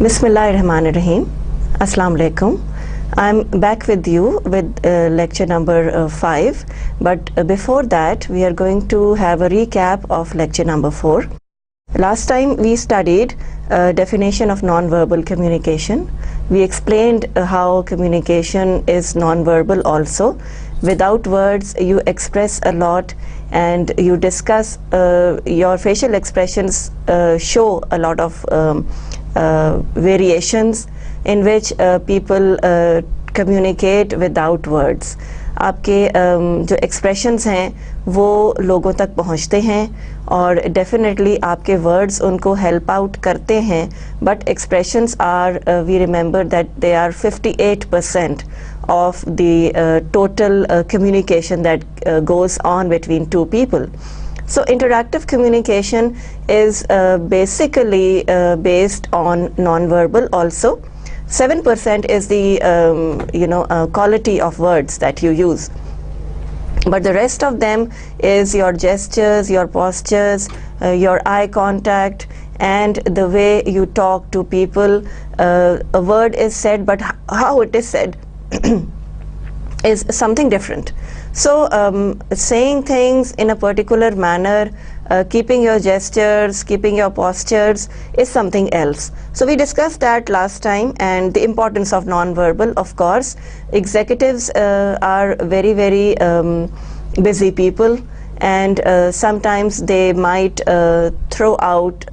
Bismillahirrahmanirrahim. Assalamu alaikum. I'm back with you with lecture number 5, but before that we are going to have a recap of lecture number 4. Last time we studied definition of non-verbal communication. We explained how communication is non-verbal also. Without words you express a lot and you discuss, your facial expressions show a lot of variations in which people communicate without words. आपके जो expressions हैं वो लोगों तक पहुँचते हैं और definitely आपके words उनको help out करते हैं, but expressions are, we remember that they are 58% of the total communication that goes on between two people. So interactive communication is basically based on non-verbal also. 7% is the quality of words that you use, but the rest of them is your gestures, your postures, your eye contact, and the way you talk to people. A word is said, but how it is said is something different. So saying things in a particular manner, keeping your gestures, keeping your postures is something else. So we discussed that last time, and the importance of non-verbal. Of course, executives are very busy people, and sometimes they might throw out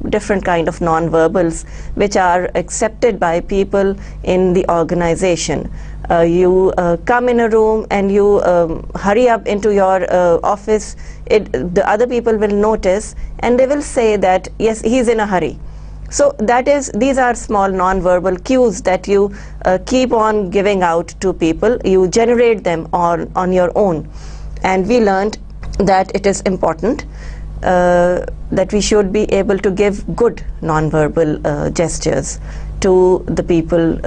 different kind of non-verbals which are accepted by people in the organization. You come in a room and you hurry up into your office. The other people will notice and they will say that yes, he's in a hurry. So these are small non-verbal cues that you keep on giving out to people. You generate them on your own, and we learned that it is important that we should be able to give good non-verbal gestures to the people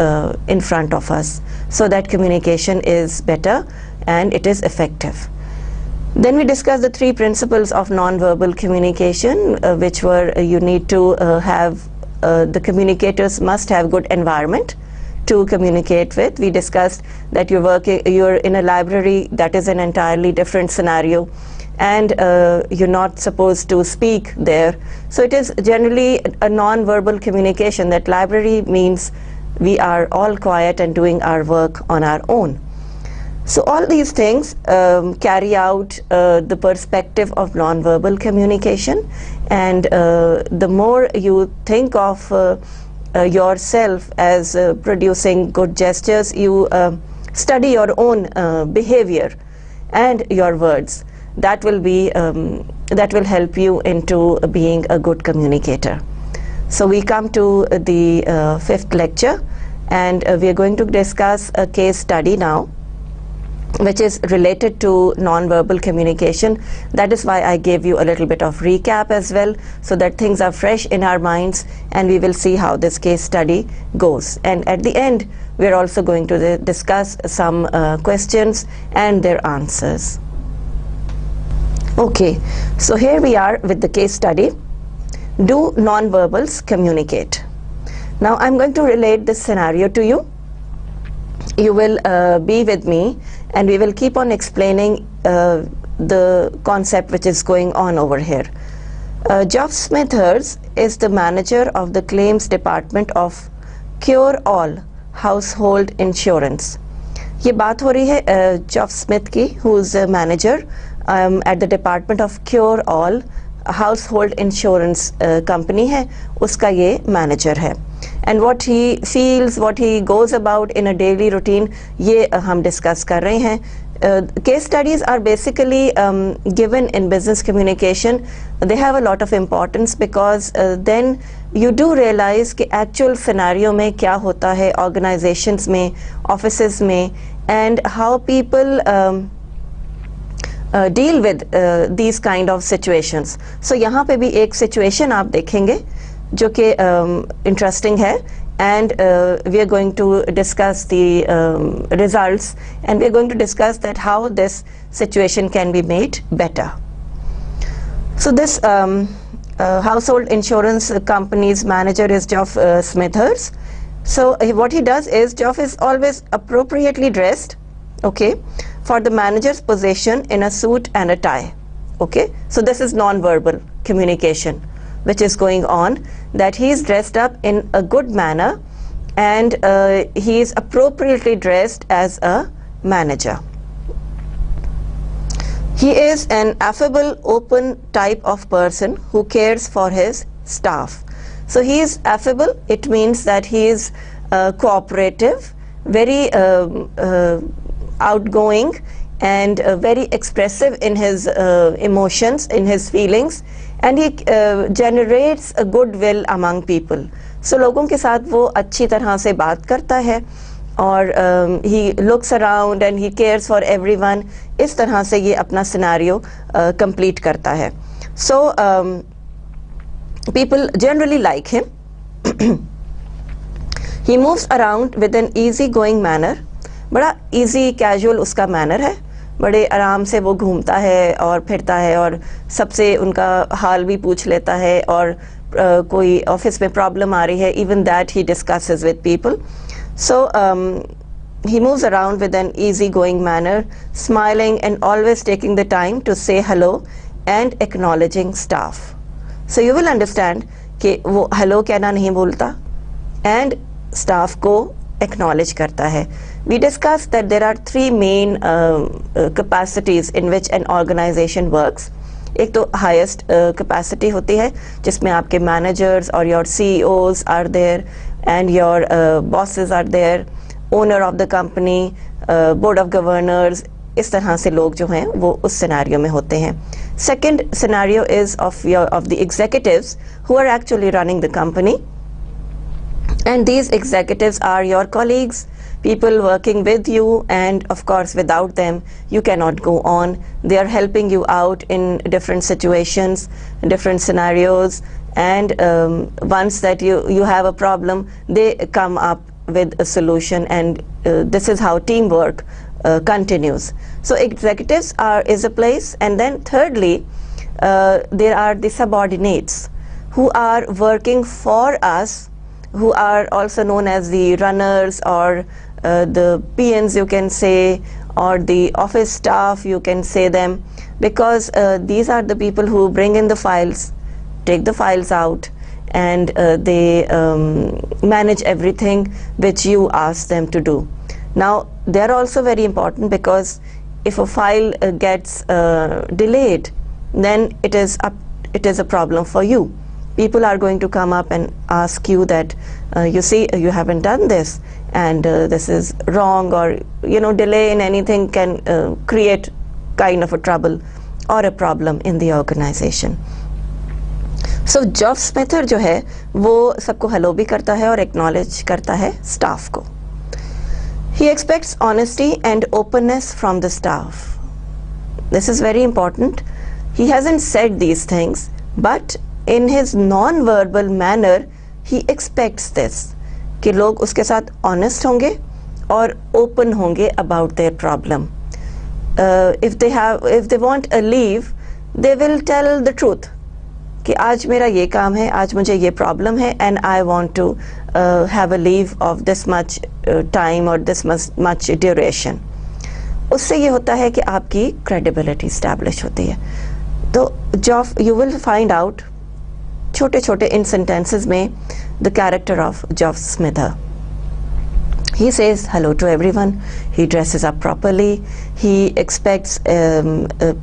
in front of us, so that communication is better and it is effective. Then we discussed the 3 principles of non-verbal communication, which were you need to have, the communicators must have good environment to communicate with. We discussed that you're in a library, that is an entirely different scenario, and you're not supposed to speak there. So it is generally a non-verbal communication. That library means we are all quiet and doing our work on our own. So all these things carry out the perspective of non-verbal communication, and the more you think of yourself as producing good gestures, you study your own behavior and your words. That will help you into being a good communicator. So we come to the 5th lecture, and we are going to discuss a case study now, which is related to non-verbal communication. That is why I gave you a little bit of recap as well, so that things are fresh in our minds, and we will see how this case study goes. And at the end, we are also going to discuss some questions and their answers. Okay, so here we are with the case study. Do non-verbals communicate? Now I'm going to relate this scenario to you. You will be with me, and we will keep on explaining the concept which is going on over here. Geoff Smithers is the manager of the claims department of Cure All Household Insurance. ये बात हो रही है Geoff Smith की, who is a manager at the department of Cure All Household Insurance company है, उसका ये manager है. And what he feels, what he goes about in a daily routine, ये हम discuss कर रहे हैं. Case studies are basically given in business communication. They have a lot of importance because then you do realize कि actual scenario में क्या होता है organizations में, offices में, and how people deal with these kind of situations. So यहाँ पे भी एक situation आप देखेंगे जो कि interesting है, and we are going to discuss the results, and we are going to discuss that how this situation can be made better. So this household insurance company's manager is Geoff Smithers. So what he does is Geoff is always appropriately dressed, okay, for the manager's position in a suit and a tie. Okay, so this is non-verbal communication which is going on, that he is dressed up in a good manner and he is appropriately dressed as a manager. He is an affable, open type of person who cares for his staff. So he is affable, it means that he is cooperative, very outgoing and very expressive in his emotions, in his feelings, and he generates a goodwill among people. So लोगों के साथ वो अच्छी तरह से बात करता है और he looks around and he cares for everyone. इस तरह से ये अपना scenario complete करता है. So people generally like him. He moves around with an easy going manner. बड़ा easy casual उसका manner है, बड़े आराम से वो घूमता है और फिरता है और सबसे उनका हाल भी पूछ लेता है और कोई ऑफिस में प्रॉब्लम आ रही है, even that he discusses with people. So he moves around with an easy-going manner, smiling and always taking the time to say hello and acknowledging staff. So you will understand कि वो hello कहना नहीं बोलता and staff को acknowledge करता है. We discussed that there are three main capacities in which an organization works. एक तो highest capacity होती है जिसमें आपके managers और your CEOs are there and your bosses are there, owner of the company, board of governors, इस तरह से लोग जो हैं वो उस सिनेरियो में होते हैं. Second scenario is of the executives who are actually running the company, and these executives are your colleagues, people working with you, and of course without them you cannot go on. They are helping you out in different situations, different scenarios, and once that you have a problem, they come up with a solution, and this is how teamwork continues. So executives is a place, and then thirdly there are the subordinates who are working for us, who are also known as the runners or the PNs you can say, or the office staff you can say them, because these are the people who bring in the files, take the files out, and they manage everything which you ask them to do. Now they are also very important, because if a file gets delayed, then it is a problem for you. People are going to come up and ask you that you see you haven't done this and this is wrong, or delay in anything can create kind of a trouble or a problem in the organization. So Geoff Smither जो है वो सबको hello भी करता है और acknowledge करता है staff को. He expects honesty and openness from the staff. This is very important. He hasn't said these things, but in his non-verbal manner he expects this, कि लोग उसके साथ honest होंगे और open होंगे about their problem. If they want a leave, they will tell the truth कि आज मेरा ये काम है, आज मुझे ये problem है, and I want to have a leave of this much time or this much duration. उससे ये होता है कि आपकी credibility establish होती है. तो Geoff, you will find out छोटे छोटे in sentences में the character of Geoff Smither. He says hello to everyone, he dresses up properly, he expects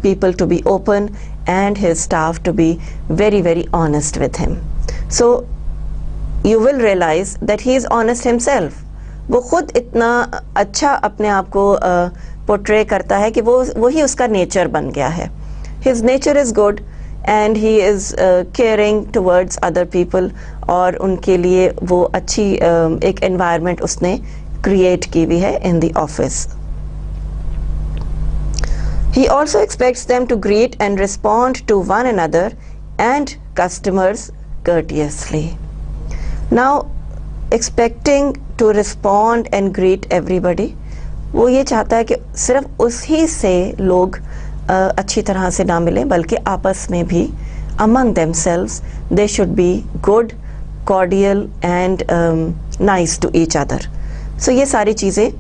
people to be open and his staff to be very, very honest with him. So you will realize that he is honest himself. वो खुद इतना अच्छा अपने आप को portray करता है कि वो ही उसका nature बन गया है. His nature is good and he is caring towards other people, और उनके लिए वो अच्छी एक environment उसने create की हुई है in the office. He also expects them to greet and respond to one another and customers courteously. Now, expecting to respond and greet everybody, वो ये चाहता है कि सिर्फ उसी से लोग अच्छी तरह से ना मिलें, बल्कि आपस में भी among themselves they should be good, cordial and nice to each other. So ये सारी चीज़ें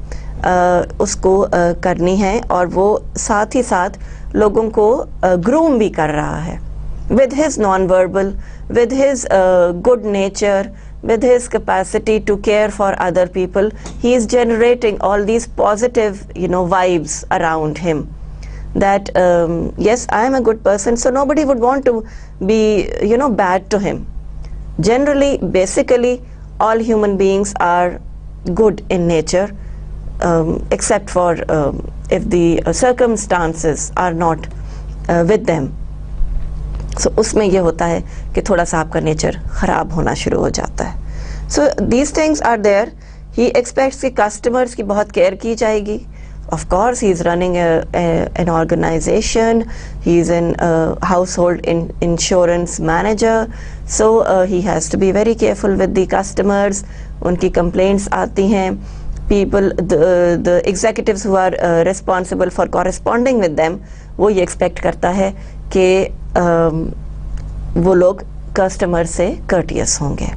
उसको करनी है, और वो साथ ही साथ लोगों को ग्रूम भी कर रहा है with his non-verbal, with his good nature, with his capacity to care for other people. He is generating all these positive, vibes around him, that yes, I am a good person, so nobody would want to be bad to him. Generally, basically, all human beings are good in nature, except for if the circumstances are not with them. So उसमें ये होता है कि थोड़ा सा आपका nature ख़राब होना शुरू हो जाता है. So these things are there. He expects कि customers की बहुत केयर की जाएगी. Of course, he is running an organization. He is an household insurance manager. So he has to be very careful with the customers. उनकी complaints आती हैं. People, the executives who are responsible for corresponding with them, वो ये expect करता है कि वो लोग कस्टमर से courteous होंगे.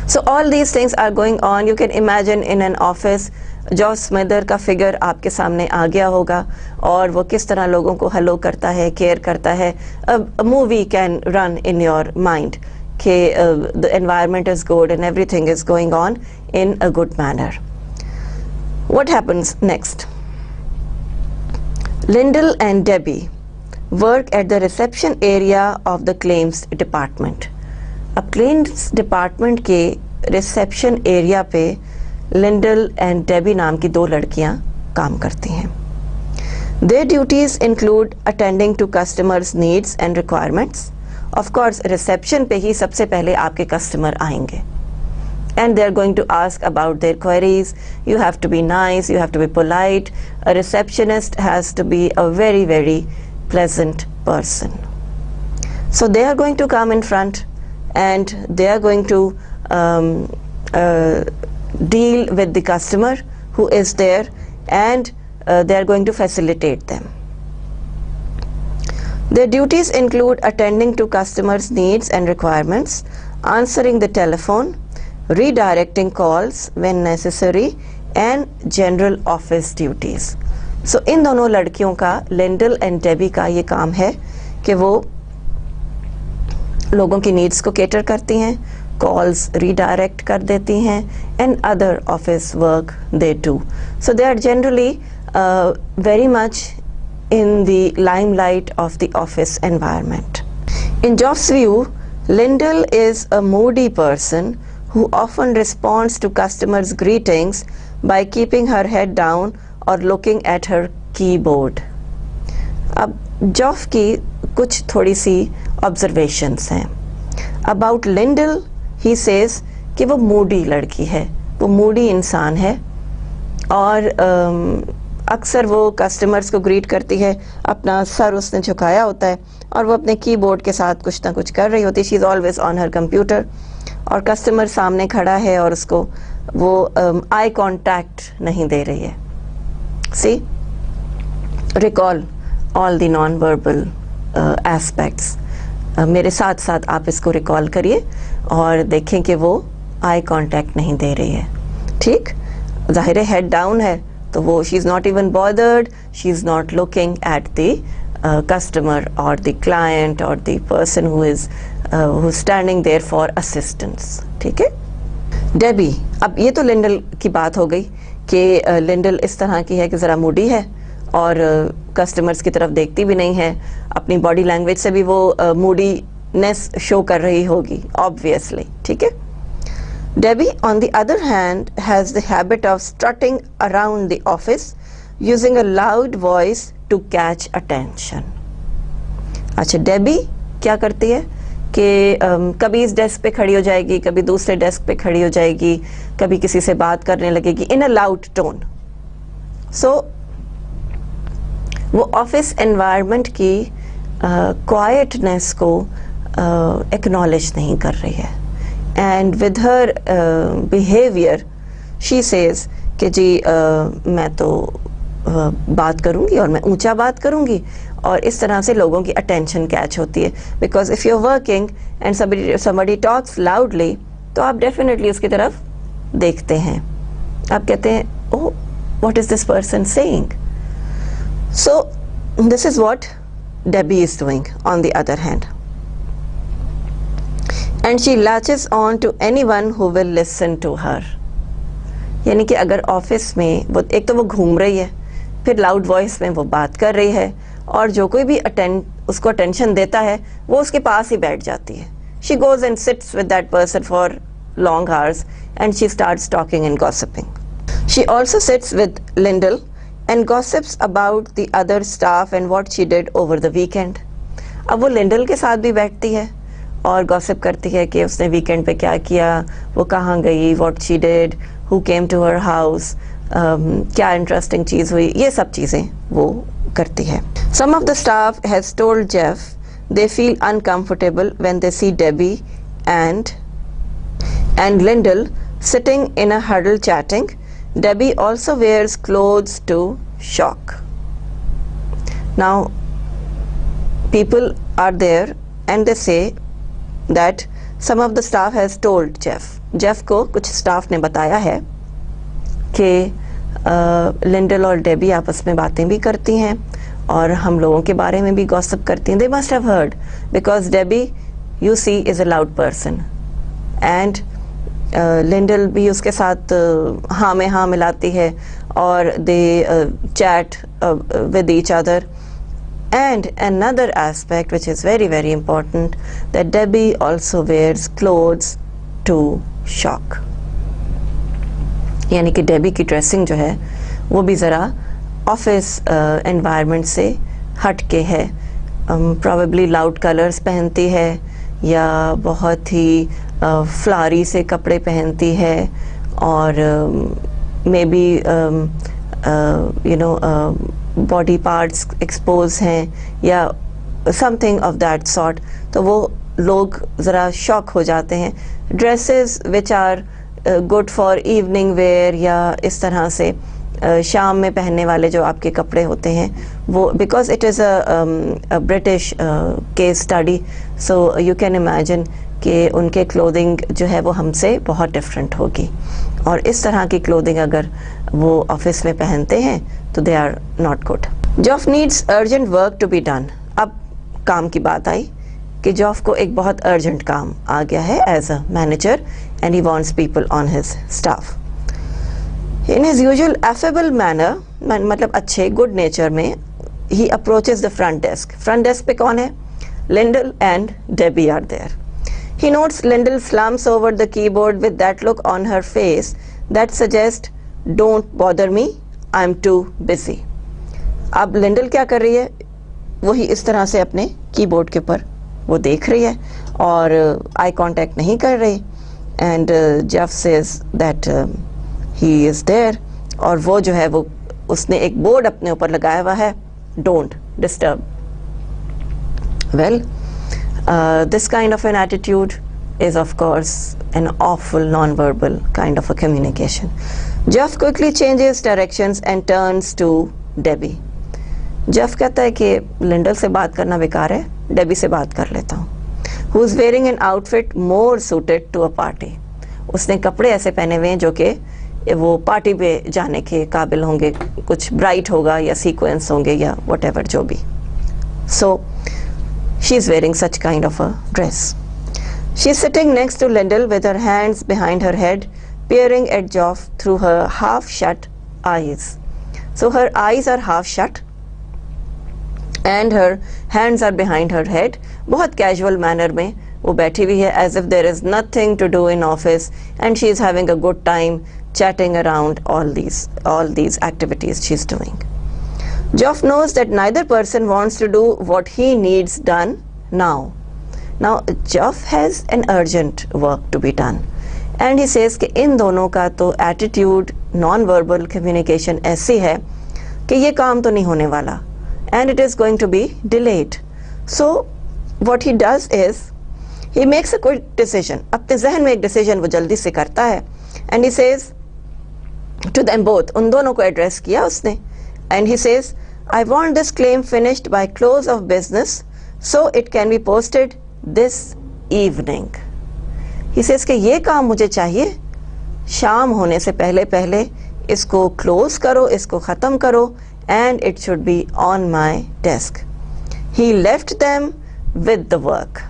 So all these things are going on. You can imagine in an office, Joss Smither का फिगर आपके सामने आ गया होगा, और वो किस तरह लोगों को हेलो करता है, केयर करता है. A movie can run in your mind कि the environment is good and everything is going on in a good manner. What happens next? Lyndall and Debbie work at the reception area of the claims department. अब claims department के reception area पे Lindell and Debbie नाम की दो लड़कियां काम करती हैं. Their duties include attending to customers' needs and requirements. Of course, reception पे ही सबसे पहले आपके कस्टमर आएंगे, and they are going to ask about their queries. You have to be nice, you have to be polite. A receptionist has to be a very, very pleasant person. So they are going to come in front and they are going to deal with the customer who is there, and they are going to facilitate them. Their duties include attending to customers' needs and requirements, answering the telephone, redirecting calls when necessary, and general office duties. So इन दोनों लड़कियों का, Lindell and Debbie का, ये काम है कि वो लोगों की नीड्स को केटर करती हैं, कॉल्स रीडायरेक्ट कर देती हैं, and other office work they do. So they are generally very much in the limelight of the office environment. In Joff's view, Lyndall is a moody person who often responds to customers' greetings by keeping her head down or looking at her keyboard. अब जॉफ की कुछ थोड़ी सी observations हैं. About Lyndall, he says कि वो moody लड़की है, वो moody इंसान है, और अक्सर वो कस्टमर्स को ग्रीट करती है, अपना सर उसने झुकाया होता है और वो अपने कीबोर्ड के साथ कुछ ना कुछ कर रही होती है. She is always on her computer, और कस्टमर सामने खड़ा है और उसको वो आई कांटेक्ट नहीं दे रही है. See, recall all the non verbal aspects. मेरे साथ साथ आप इसको रिकॉल करिए और देखें कि वो आई कांटेक्ट नहीं दे रही है. ठीक, जाहिर है हेड डाउन है, तो वो she is not even bothered, she is not looking at the customer और द क्लाइंट और the person who is standing there for assistance. ठीक है. डेबी, अब ये तो लिंडल की बात हो गई कि लिंडल इस तरह की है कि ज़रा मूडी है और कस्टमर्स की तरफ देखती भी नहीं है. अपनी बॉडी लैंग्वेज से भी वो मूडीनेस शो कर रही होगी, ऑब्वियसली. ठीक है. Debbie, on the other hand, has the habit of strutting around the office using a loud voice to catch attention. अच्छा, डेबी क्या करती है कि कभी इस डेस्क पे खड़ी हो जाएगी, कभी दूसरे डेस्क पे खड़ी हो जाएगी, कभी किसी से बात करने लगेगी इन अ लाउड टोन. सो वो ऑफिस एनवायरनमेंट की क्वाइटनेस को एक्नॉलेज नहीं कर रही है. And with her behavior, she says कि जी मैं तो बात करूँगी और मैं ऊंचा बात करूँगी और इस तरह से लोगों की अटेंशन कैच होती है, because if you are working and somebody talks loudly तो आप डेफिनेटली उसकी तरफ देखते हैं, आप कहते हैं oh what is this person saying. So this is what Debbie is doing on the other hand, and she latches on to anyone who will listen to her. यानी कि अगर ऑफिस में वो एक तो वो घूम रही है, फिर लाउड वॉइस में वो बात कर रही है, और जो कोई भी उसको अटेंशन देता है वो उसके पास ही बैठ जाती है. She goes and sits with that person for long hours and she starts talking and gossiping. She also sits with Lyndall and gossips about the other staff and what she did over the weekend. अब वो Lindell के साथ भी बैठती है और gossip करती है कि उसने वीकेंड पे क्या किया, वो कहाँ गई, what she did, who came to her house, क्या इंटरेस्टिंग चीज़ हुई, ये सब चीज़ें वो करती है. Some of the staff has told Jeff they feel uncomfortable when they see Debbie and Lyndall sitting in a huddle chatting. Debbie also wears clothes to shock. Now, people are there and they say that some of the staff has told Jeff. Jeff को कुछ staff ने बताया है कि Lindell और Debbie आपस में बातें भी करती हैं और हम लोगों के बारे में भी गॉसिप करती हैं. They must have heard because Debbie, you see, is a loud person and Lindell भी उसके साथ हाँ में हाँ मिलाती है और दे chat with each other. And another aspect which is very very important, that Debbie also wears clothes to shock. यानी कि डेबी की ड्रेसिंग जो है वो भी ज़रा ऑफिस एनवायरनमेंट से हट के है. प्रॉबेबली लाउड कलर्स पहनती है या बहुत ही फ्लारी से कपड़े पहनती है और may be you know body parts expose हैं या समथिंग ऑफ दैट सॉर्ट, तो वो लोग ज़रा शॉक हो जाते हैं. Dresses which are good for evening wear या इस तरह से शाम में पहनने वाले जो आपके कपड़े होते हैं वो, because it is a British case study, so you can imagine कि उनके क्लोथिंग जो है वो हमसे बहुत डिफरेंट होगी और इस तरह की क्लोथिंग अगर वो ऑफिस में पहनते हैं तो they are not good. Jeff needs urgent work to be done. अब काम की बात आई कि जॉफ को एक बहुत अर्जेंट काम आ गया है as a manager and he wants people on his staff. In his usual affable manner, मतलब अच्छे गुड नेचर में, he approaches the front desk. Front desk पे कौन है? Lyndall and Debbie are there. He notes Lyndall slumps over the keyboard with that look on her face that suggests, "Don't bother me, I'm too busy." अब Lindell क्या कर रही है? वही इस तरह से अपने कीबोर्ड के ऊपर वो देख रही है और आई कांटेक्ट नहीं कर रही. And Jeff says that he is there, और वो जो है वो उसने एक बोर्ड अपने ऊपर लगाया हुआ है, don't disturb. Well, this kind of an attitude is of course an awful non-verbal kind of a communication. Jeff quickly changes directions and turns to Debbie. Jeff कहता है कि लिंडल से बात करना बेकार है, डेबी से बात कर लेता हूँ. Who is wearing an outfit more suited to a party. उसने कपड़े ऐसे पहने हुए हैं जो कि वो पार्टी पे जाने के काबिल होंगे, कुछ ब्राइट होगा या सीक्वेंस होंगे या whatever जो भी. So she is wearing such kind of a dress. She is sitting next to Lyndall with her hands behind her head, peering at Geoff through her half-shut eyes. So her eyes are half shut and her hands are behind her head. बहुत casual manner में वो बैठी हुई है, as if there is nothing to do in office and she is having a good time chatting around all these activities she is doing. Geoff knows that neither person wants to do what he needs done now. Now Geoff has an urgent work to be done and he says कि इन दोनों का तो attitude, non-verbal communication ऐसी है कि ये काम तो नहीं होने वाला and it is going to be delayed. So what he does is he makes a quick decision. अपने जहन में एक decision वो जल्दी से करता है and he says to them both, उन दोनों को address किया उसने, and he says, I want this claim finished by close of business so it can be posted this evening. He says कि ये काम मुझे चाहिए, शाम होने से पहले पहले इसको क्लोज करो, इसको ख़त्म करो, and it should be on my desk. He left them with the work.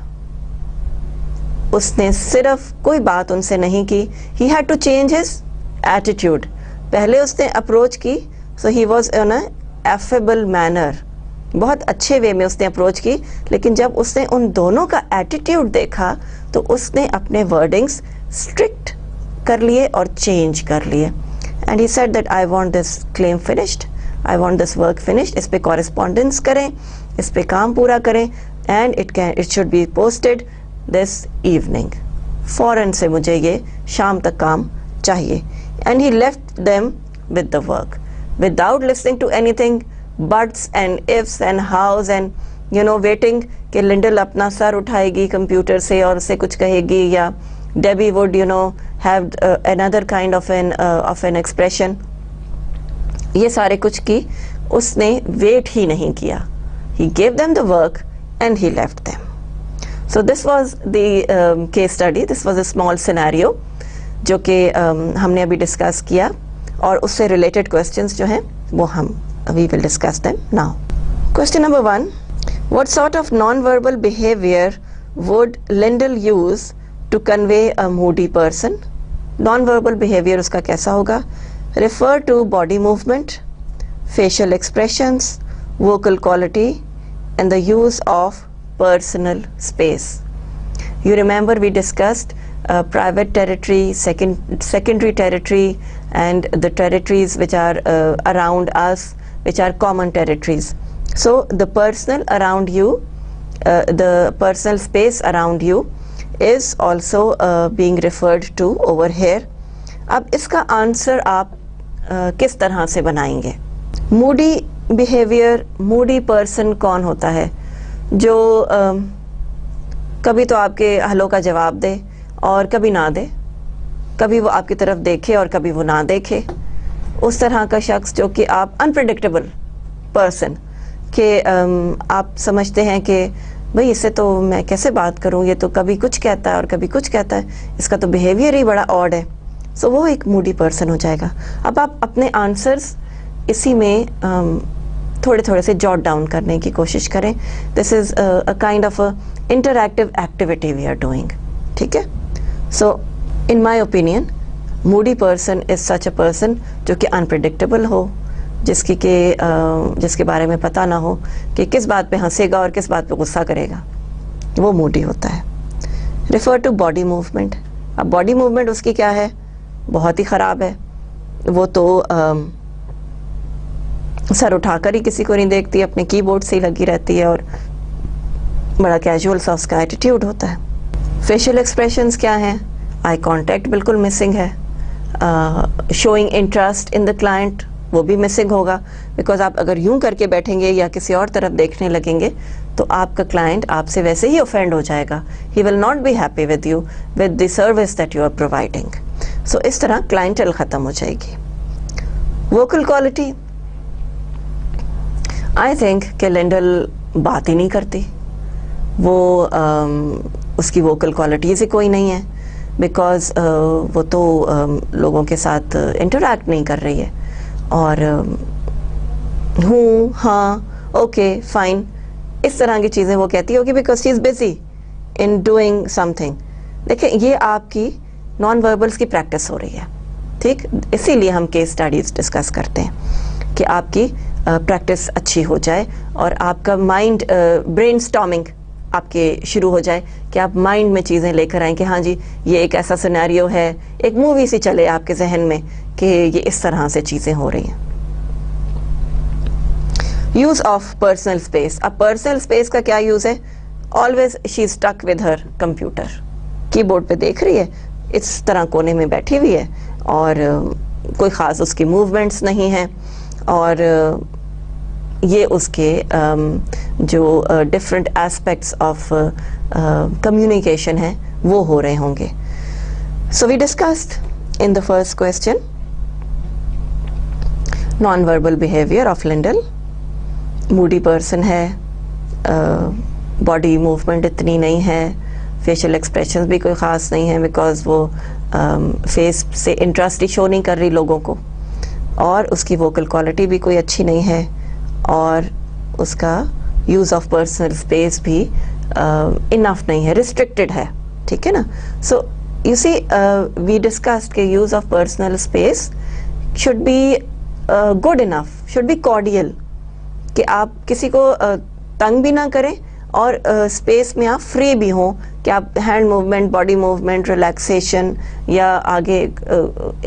उसने सिर्फ कोई बात उनसे नहीं की. He had to change his attitude. पहले उसने अप्रोच की, so he was in a affable manner. बहुत अच्छे वे में उसने अप्रोच की, लेकिन जब उसने उन दोनों का एटीट्यूड देखा तो उसने अपने वर्डिंग्स स्ट्रिक्ट कर लिए और चेंज कर लिए. And he said that I want this claim finished, I want this work finished. इस पे कॉरेस्पॉन्डेंस करें, इस पे काम पूरा करें, and it should be posted this evening. फौरन से मुझे ये शाम तक काम चाहिए. And he left them with the work without listening to anything buts and ifs and hows and waiting कि लिंडल अपना सर उठाएगी कंप्यूटर से और उसे कुछ कहेगी, या Debbie would have another kind of an expression. ये सारे कुछ की उसने वेट ही नहीं किया. He gave them the work and he left them. So this was the case study. This was a small scenario जो कि हमने अभी डिस्कस किया, और उससे रिलेटेड क्वेश्चंस जो हैं वो we will discuss them now. Question number 1. What sort of non-verbal behavior would Lindell use to convey a moody person? Non-verbal behavior उसका कैसा होगा? Refer to body movement, facial expressions, vocal quality, and the use of personal space. You remember we discussed private territory, secondary territory, and the territories which are around us, which are common territories. So the personal around you, the personal space around you is also being referred to over here. अब इसका answer आप किस तरह से बनाएंगे? Moody behaviour, Moody person कौन होता है? जो कभी तो आपके हलों का जवाब दे और कभी ना दे, कभी वो आपकी तरफ देखे और कभी वो ना देखे. उस तरह का शख्स जो कि आप अनप्रेडिक्टेबल पर्सन के आप समझते हैं कि भाई इससे तो मैं कैसे बात करूं, ये तो कभी कुछ कहता है और कभी कुछ कहता है, इसका तो बिहेवियर ही बड़ा ऑड है. सो वो एक मूडी पर्सन हो जाएगा. अब आप अपने आंसर्स इसी में थोड़े थोड़े से जॉट डाउन करने की कोशिश करें. This is a kind of interactive activity we are doing. ठीक है? So in my opinion moody person is such a person जो कि अनप्रिडिक्टेबल हो, जिसके बारे में पता ना हो कि किस बात पे हंसेगा और किस बात पे गुस्सा करेगा. वो मूडी होता है. Refer to body movement. अब बॉडी मूवमेंट उसकी क्या है? बहुत ही ख़राब है. वो तो सर उठाकर ही किसी को नहीं देखती, अपने कीबोर्ड से ही लगी रहती है और बड़ा कैजुअल सा उसका एटीट्यूड होता है. फेशियल एक्सप्रेशंस क्या हैं? आई कॉन्टैक्ट बिल्कुल मिसिंग है. Showing interest in the client, वो भी मिसिंग होगा, बिकॉज आप अगर यूं करके बैठेंगे या किसी और तरफ देखने लगेंगे तो आपका क्लाइंट आपसे वैसे ही ऑफेंड हो जाएगा. He will not be happy with you, with the service that you are providing. So इस तरह क्लाइंटल ख़त्म हो जाएगी. वोकल क्वालिटी, आई थिंक कि लिंडल बात ही नहीं करती. वो उसकी वोकल क्वालिटीज़ ही कोई नहीं है, बिकॉज वो तो लोगों के साथ इंटरैक्ट नहीं कर रही है. और हूँ, हाँ, ओके, फाइन, इस तरह की चीज़ें वो कहती होगी because she is busy in doing something. देखिए, ये आपकी नॉन वर्बल्स की प्रैक्टिस हो रही है. ठीक, इसीलिए हम केस स्टडीज़ डिस्कस करते हैं कि आपकी प्रैक्टिस अच्छी हो जाए और आपका माइंड ब्रेनस्टॉर्मिंग आपके शुरू हो जाए, कि आप माइंड में चीज़ें लेकर आएँ कि हाँ जी ये एक ऐसा सिनेरियो है, एक मूवी सी चले आपके जहन में कि ये इस तरह से चीज़ें हो रही हैं. Use of personal space. अब पर्सनल स्पेस का क्या यूज़ है? Always she is stuck with her computer. Keyboard पे देख रही है, इस तरह कोने में बैठी हुई है और कोई ख़ास उसकी मूवमेंट्स नहीं है, और ये उसके जो डिफरेंट एस्पेक्ट्स ऑफ कम्युनिकेशन है वो हो रहे होंगे. So we discussed in the first question non-verbal behavior of Lindell. Moody person है, बॉडी मूवमेंट इतनी नहीं है, फेशियल एक्सप्रेशंस भी कोई ख़ास नहीं है बिकॉज वो फेस से इंटरेस्ट ही शो नहीं कर रही लोगों को, और उसकी वोकल क्वालिटी भी कोई अच्छी नहीं है, और उसका यूज़ ऑफ पर्सनल स्पेस भी इनफ नहीं है, रिस्ट्रिक्टेड है, ठीक है ना. सो यू सी वी डिस्कस्ड के use of personal space should be good enough, should be cordial, कि आप किसी को तंग भी ना करें और स्पेस में आप फ्री भी हों, कि आप hand movement, body movement, relaxation या आगे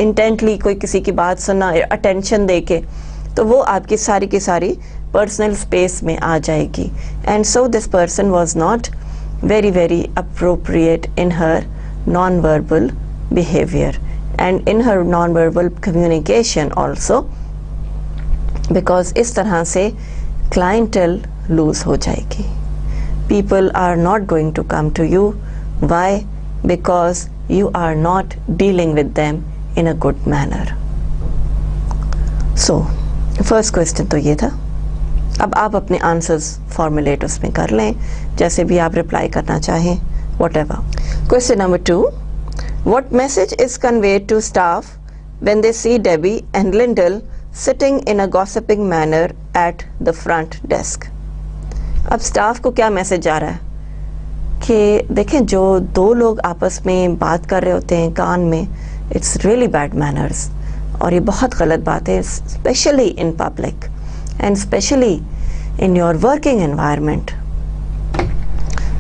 इंटेंटली कोई किसी की बात सुनना, अटेंशन दे के, तो वो आपकी सारी की सारी पर्सनल स्पेस में आ जाएगी. And so this person was not very very appropriate in her non-verbal behavior and in her non-verbal communication also, because इस तरह से clientele lose हो जाएगी. People are not going to come to you. Why? Because you are not dealing with them in a good manner. So first question तो ये था. अब आप अपने आंसर्स फॉर्मुलेट उसमें कर लें, जैसे भी आप रिप्लाई करना चाहें, whatever. Question number 2. What message is conveyed to staff when they see Debbie and Lyndall sitting in a gossiping manner at the front desk? अब स्टाफ को क्या मैसेज आ रहा है कि देखें, जो दो लोग आपस में बात कर रहे होते हैं कान में, इट्स रियली बैड मैनर्स, और ये बहुत गलत बात है, specially in public and specially in your working environment.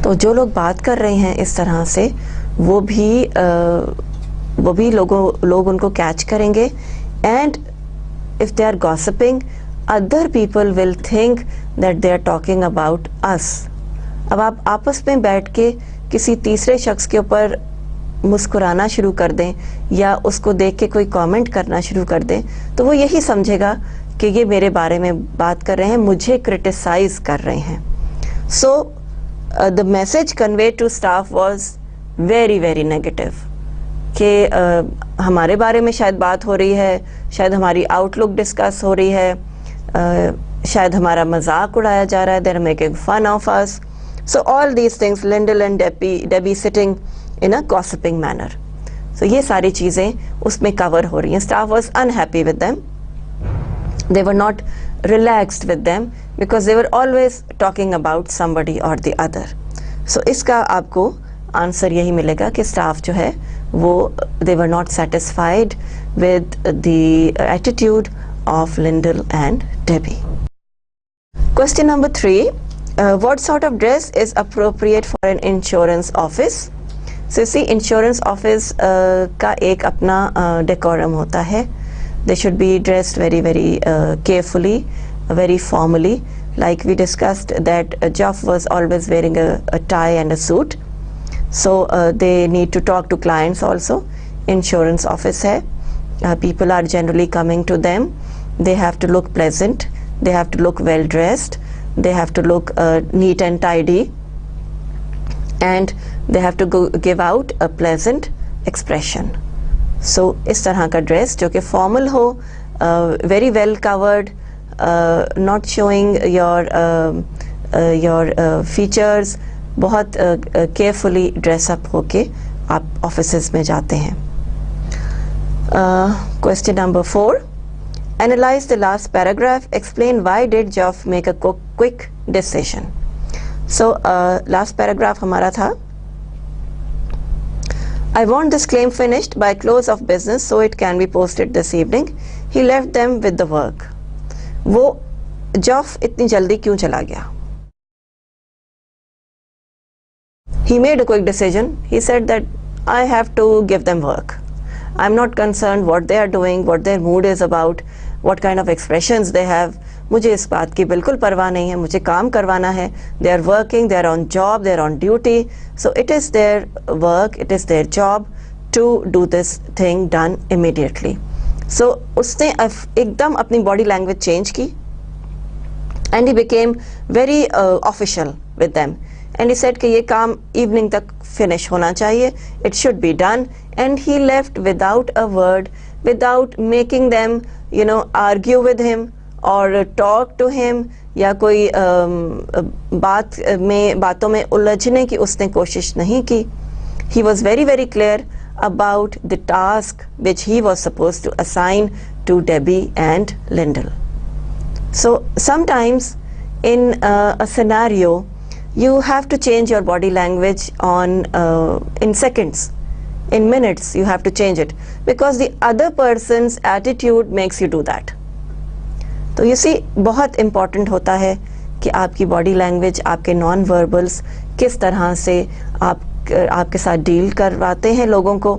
तो जो लोग बात कर रहे हैं इस तरह से, वो भी लोग उनको कैच करेंगे, and if they are gossiping, other people will think that they are talking about us. अब आप आपस में बैठ के किसी तीसरे शख्स के ऊपर मुस्कुराना शुरू कर दें या उसको देख के कोई कमेंट करना शुरू कर दें, तो वो यही समझेगा कि ये मेरे बारे में बात कर रहे हैं, मुझे क्रिटिसाइज कर रहे हैं. So the message convey to staff was very very negative, कि हमारे बारे में शायद बात हो रही है, शायद हमारी आउटलुक डिस्कस हो रही है, शायद हमारा मजाक उड़ाया जा रहा है, they are making fun of us. So all these things, Lyndall and Debbie sitting in a gossiping manner. So ये सारी चीज़ें उसमें कवर हो रही हैं. Staff was unhappy with them. They were not relaxed with them because they were always talking about somebody or the other. So इसका आपको answer यही मिलेगा कि स्टाफ जो है वो they were not satisfied with the attitude of Lyndall and Debbie. Question number 3. What sort of dress is appropriate for an insurance office? So see, insurance office का एक अपना decorum होता है. They should be dressed very very carefully, very formally. Like we discussed that Jeff was always wearing a tie and a suit. So they need to talk to clients also. Insurance office hai. People are generally coming to them. They have to look pleasant. They have to look well dressed. They have to look neat and tidy. And they have to give out a pleasant expression. So इस तरह का dress जो कि formal हो, very well covered, not showing your features, बहुत carefully dress up होके आप offices में जाते हैं. Question number 4. Analyse the last paragraph. Explain why did Jeff make a quick decision. So last paragraph हमारा था, I want this claim finished by close of business so it can be posted this evening. He left them with the work. वो Jeff इतनी जल्दी क्यों चला गया? He made a quick decision. He said that I have to give them work. I'm not concerned what they are doing, what their mood is about, what kind of expressions they have. मुझे इस बात की बिल्कुल परवाह नहीं है, मुझे काम करवाना है. They are working, they are on job, they are on duty. So it is their work, it is their job to do this thing done immediately. So उसने एकदम अपनी body language change की, and he became very official with them. And he said कि ये काम evening तक finish होना चाहिए, it should be done. And he left without a word, without making them, argue with him or talk to him या कोई बातों में उलझने की उसने कोशिश नहीं की. He was very very clear about the task which he was supposed to assign to Debbie and Lyndall. So sometimes in a scenario you have to change your body language in seconds, in minutes you have to change it, because the other person's attitude makes you do that. तो you see बहुत important होता है कि आपकी body language, आपके non verbals किस तरह से आपके साथ डील करवाते हैं लोगों को,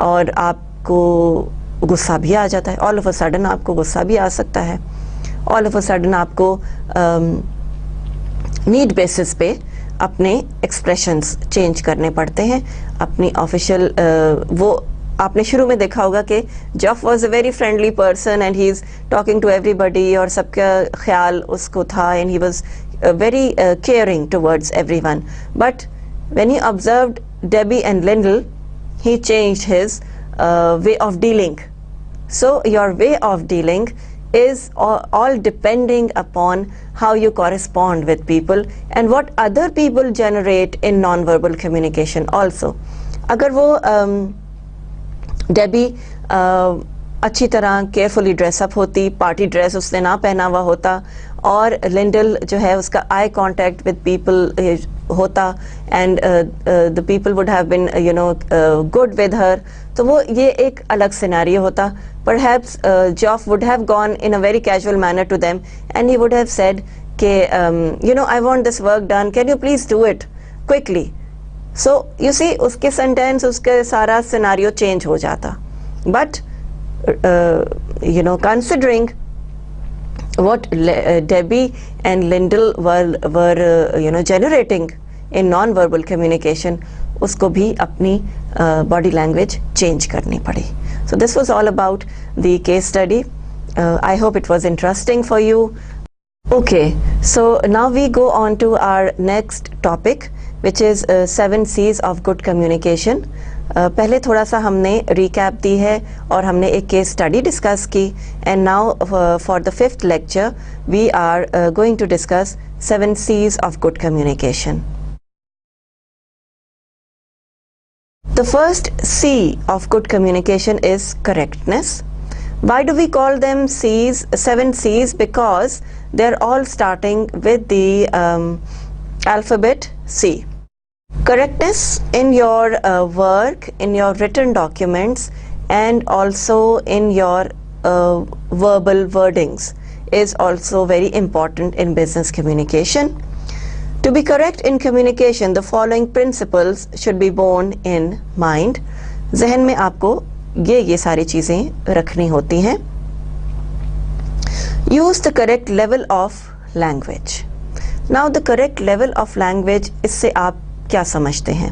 और आपको गुस्सा भी आ जाता है. ऑल ऑफ अ सडन आपको गुस्सा भी आ सकता है. ऑल ऑफ अ सडन आपको नीड बेसिस पे अपने एक्सप्रेशंस चेंज करने पड़ते हैं. अपनी ऑफिशियल वो आपने शुरू में देखा होगा कि Jeff was a very friendly person and he is talking to everybody, और सबका ख्याल उसको था, and he was very caring towards everyone. But when he observed Debbie and Lyndall, he changed his way of dealing. So your way of dealing is all depending upon how you correspond with people and what other people generate in non-verbal communication also. अगर वो Debbie अच्छी तरह carefully dress up होती, party dress उसने ना पहना हुआ होता, और लिंडल जो है उसका आई कांटेक्ट विद पीपल होता, and the people would have been good with her, तो वो ये एक अलग सिनेरियो होता. Perhaps Jeff would have gone in a very casual manner to them and he would have said कि I want this work done, can you please do it quickly. So you see उसके sentence, उसके सारा scenario change हो जाता. But considering what Debbie and Lyndall were generating in non-verbal communication, उसको भी अपनी body language change करनी पड़ी. So this was all about the case study. I hope it was interesting for you. Okay, so now we go on to our next topic, which is 7 C's of good communication. पहले थोड़ा सा हमने recap दी है और हमने एक case study discuss की, and now for the 5th lecture we are going to discuss 7 C's of good communication. The first C of good communication is correctness. Why do we call them C's, 7 C's? Because they're all starting with the alphabet C. Correctness in your work, in your written documents, and also in your verbal wordings is also very important in business communication. To be correct in communication, the following principles should be borne in mind. ज़हन में आपको ये सारी चीज़ें रखनी होती हैं. Use the correct level of language. Now the correct level of language, इससे आप क्या समझते हैं?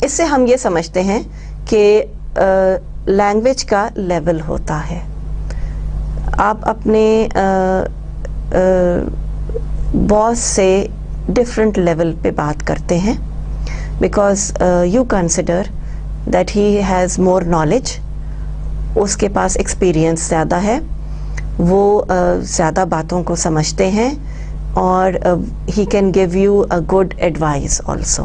इससे हम ये समझते हैं कि लैंग्वेज का लेवल होता है. आप अपने बॉस से डिफरेंट लेवल पे बात करते हैं, because you consider that he has more knowledge, उसके पास एक्सपीरियंस ज़्यादा है, वो ज़्यादा बातों को समझते हैं, और he can give you a good advice also.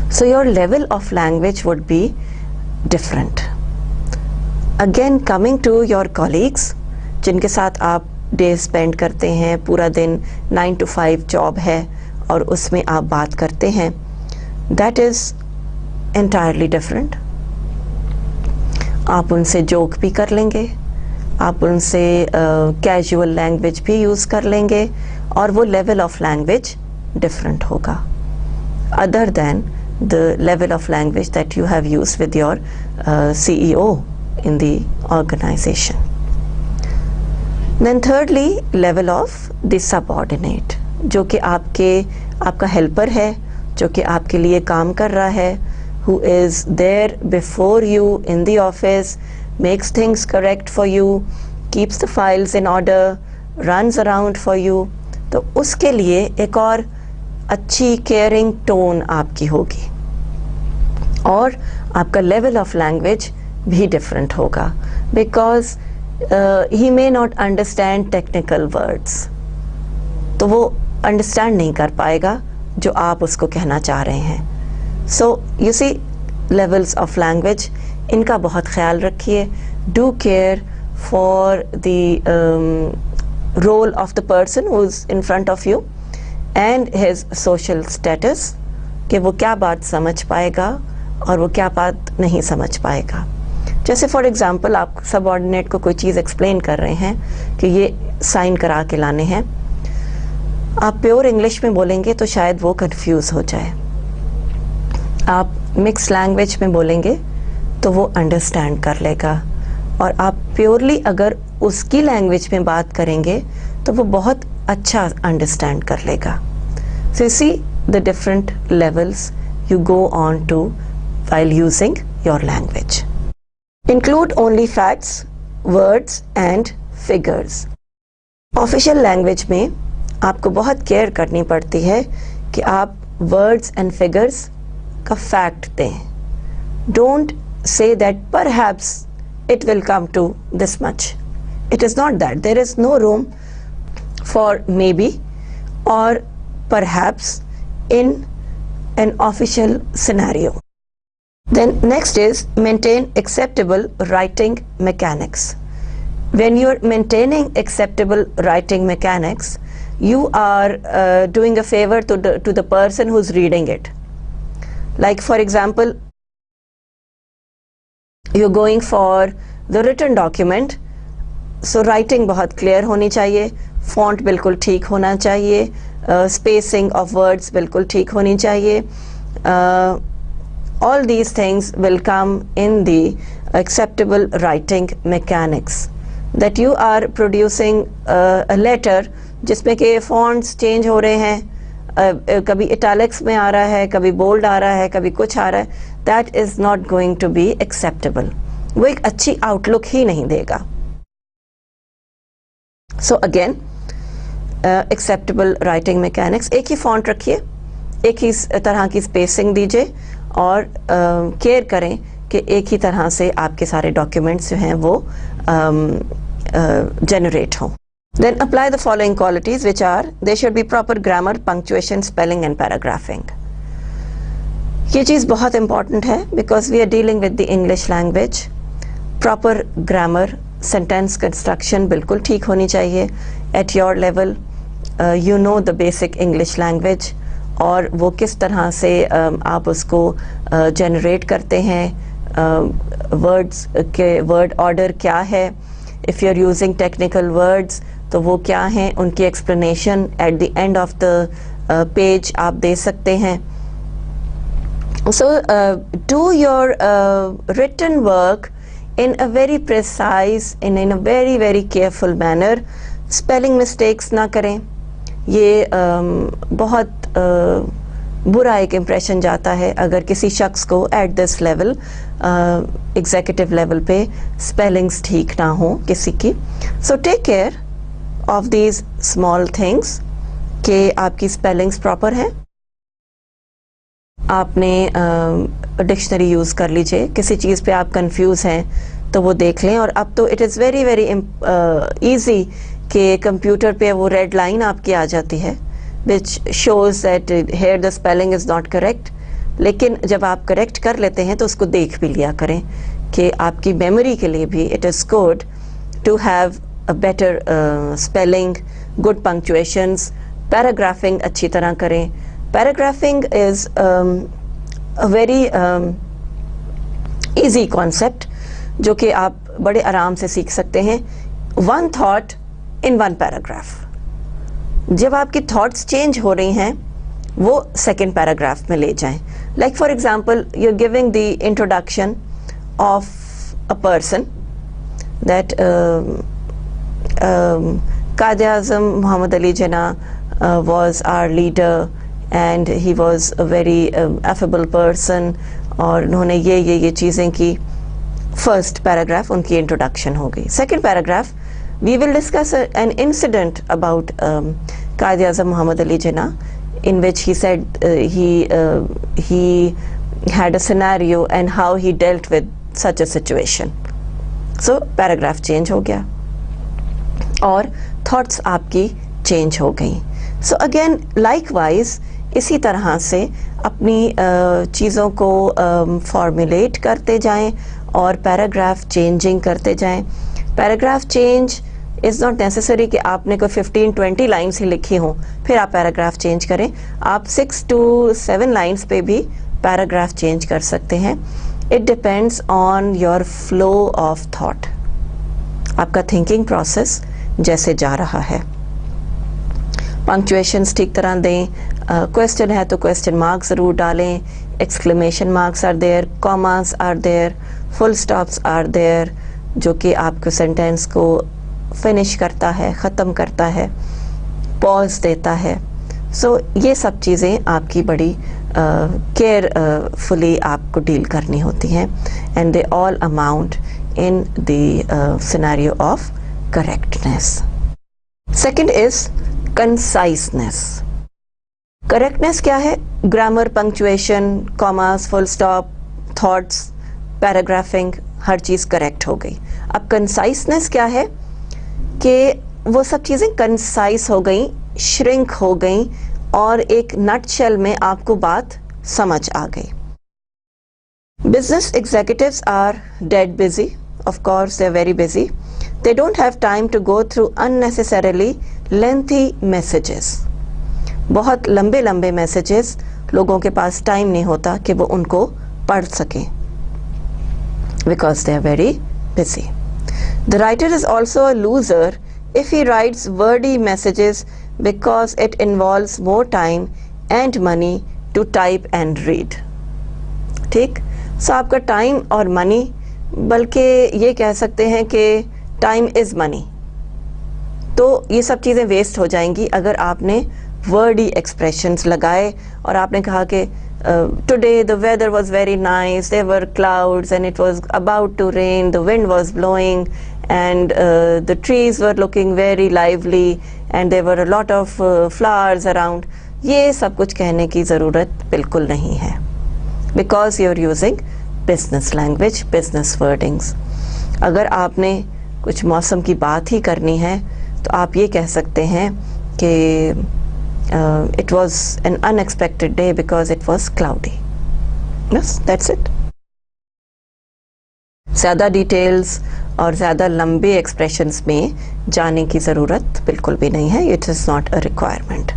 So your level of language would be different. Again, coming to your colleagues, जिनके साथ आप डे स्पेंड करते हैं, पूरा दिन 9 to 5 जॉब है और उसमें आप बात करते हैं, that is entirely different. आप उनसे जोक भी कर लेंगे, आप उनसे कैजुअल लैंग्वेज भी यूज़ कर लेंगे, और वो लेवल ऑफ लैंग्वेज डिफरेंट होगा other than the level of language that you have used with your CEO in the organization. Then thirdly, level of the subordinate, जो कि आपका हेल्पर है, जो कि आपके लिए काम कर रहा है, who is there before you in the office, makes things correct for you, keeps the files in order, runs around for you. तो उसके लिए एक और अच्छी केयरिंग टोन आपकी होगी, और आपका लेवल ऑफ लैंग्वेज भी डिफरेंट होगा, because he may not understand technical words, तो वो अंडरस्टैंड नहीं कर पाएगा जो आप उसको कहना चाह रहे हैं. So you see levels of language, इनका बहुत ख्याल रखिए. Do care for the role of the person who is in front of you and his social status, कि वो क्या बात समझ पाएगा और वो क्या बात नहीं समझ पाएगा. जैसे फॉर एग्ज़ाम्पल आप सबऑर्डिनेट को कोई चीज़ एक्सप्लेन कर रहे हैं कि ये साइन करा के लाने हैं, आप प्योर इंग्लिश में बोलेंगे तो शायद वो कंफ्यूज हो जाए. आप मिक्स लैंग्वेज में बोलेंगे तो वो अंडरस्टैंड कर लेगा. और आप प्योरली अगर उसकी लैंग्वेज में बात करेंगे तो वो बहुत अच्छा अंडरस्टैंड कर लेगा. So you see the different levels you go on to while using your language. Include only facts, words and figures. Official language में आपको बहुत केयर करनी पड़ती है कि आप words and figures का fact दें. Don't say that perhaps it will come to this much. It is not that. There is no room for maybe or perhaps in an official scenario. Then next is maintain acceptable writing mechanics. When you're maintaining acceptable writing mechanics, you are doing a favor to the person who's reading it. Like for example, you're going for the written document, so writing बहुत clear होनी चाहिए, font बिल्कुल ठीक होना चाहिए, spacing of words बिल्कुल ठीक होनी चाहिए. All these things will come in the acceptable writing mechanics. That you are producing a letter जिसमें कि fonts change हो रहे हैं, कभी italics में आ रहा है, कभी bold आ रहा है, कभी कुछ आ रहा है, that is not going to be acceptable. वो एक अच्छी outlook ही नहीं देगा. So again, acceptable writing mechanics, एक ही font रखिए, एक ही तरह की spacing दीजिए और केयर करें कि एक ही तरह से आपके सारे डॉक्यूमेंट्स जो हैं वो जनरेट हों. Then apply the following qualities which are they should be proper grammar, punctuation, spelling and paragraphing. ये चीज़ बहुत इंपॉर्टेंट है because we are dealing with the English language. Proper grammar, sentence construction बिल्कुल ठीक होनी चाहिए. At your level you know the basic English language और वो किस तरह से आप उसको जनरेट करते हैं, वर्ड्स के वर्ड ऑर्डर क्या है, if you are using technical words तो वो क्या हैं, उनकी explanation at the end of the page आप दे सकते हैं. So do your written work in a very precise and in a very very careful manner. Spelling mistakes ना करें, ये बहुत बुरा एक इम्प्रेशन जाता है अगर किसी शख्स को at this level, executive level पे स्पेलिंग्स ठीक ना हो किसी की. So take care of these small things कि आपकी स्पेलिंग्स प्रॉपर हैं. आपने डिक्शनरी यूज़ कर लीजिए, किसी चीज़ पे आप कंफ्यूज हैं तो वो देख लें. और अब तो it is very very easy कि कंप्यूटर पे वो रेड लाइन आपकी आ जाती है which shows that here the spelling is not correct. लेकिन जब आप करेक्ट कर लेते हैं तो उसको देख भी लिया करें कि आपकी मेमोरी के लिए भी it is good to have a better spelling, good punctuations. Paragraphing अच्छी तरह करें. Paragraphing is a very easy concept जो कि आप बड़े आराम से सीख सकते हैं. One thought in one paragraph. जब आपकी थॉट्स चेंज हो रही हैं वो सेकेंड पैराग्राफ में ले जाएं. Like for example you are giving the introduction of a person that Quaid-e-Azam Mohammad Ali Jinnah was our leader and he was a very affable person और उन्होंने ये चीज़ें की. फर्स्ट पैराग्राफ उनकी इंट्रोडक्शन हो गई. Second paragraph we will discuss an incident about Qaid-e-Azam Muhammad Ali Jinnah in which he said he had a scenario and how he dealt with such a situation. So paragraph change हो गया और thoughts आपकी change हो गई। So again likewise इसी तरह से अपनी चीज़ों को फॉर्मुलेट करते जाएं और पैराग्राफ चेंजिंग करते जाएं। Paragraph change is not necessary कि आपने कोई 15-20 लाइन्स ही लिखी हों फिर आप पैराग्राफ चेंज करें। आप 6 to 7 लाइन्स पे भी पैराग्राफ चेंज कर सकते हैं। It depends on your flow of thought, आपका थिंकिंग प्रोसेस जैसे जा रहा है। पंक्चुएशंस ठीक तरह दें, क्वेश्चन है तो क्वेश्चन मार्क ज़रूर डालें, exclamation marks are there, commas are there, full stops are there, जो कि आपके सेंटेंस को फिनिश करता है, ख़त्म करता है, पॉज देता है। सो ये सब चीज़ें आपकी बड़ी केयरफुली आपको डील करनी होती हैं and they all amount in the scenario of correctness. Second is conciseness. Correctness क्या है? Grammar, punctuation, commas, full stop, thoughts, paragraphing, हर चीज़ करेक्ट हो गई। अब कंसाइसनेस क्या है कि वो सब चीज़ें कंसाइस हो गई, श्रिंक हो गई और एक नटशेल में आपको बात समझ आ गई। Business executives are dead busy, of course they are very busy, they don't have time to go through unnecessarily lengthy messages. बहुत लंबे लंबे मैसेजेस लोगों के पास टाइम नहीं होता कि वो उनको पढ़ सकें, because they are very busy. The writer is also a loser if he writes wordy messages because it involves more time and money to type and read. ठीक? So आपका टाइम और मनी, बल्कि ये कह सकते हैं कि टाइम इज़ मनी, तो ये सब चीज़ें वेस्ट हो जाएंगी अगर आपने वर्डी एक्सप्रेशंस लगाए और आपने कहा कि today the weather was very nice, there were clouds and it was about to rain, the wind was blowing and the trees were looking very lively and there were a lot of flowers around. ये सब कुछ कहने की ज़रूरत बिल्कुल नहीं है, because you are using business language, business wordings. अगर आपने कुछ मौसम की बात ही करनी है तो आप ये कह सकते हैं कि it was an unexpected day because it was cloudy. Yes, that's it. ज़्यादा डिटेल्स और ज़्यादा लंबे एक्सप्रेशंस में जाने की ज़रूरत बिल्कुल भी नहीं है. It is not a requirement.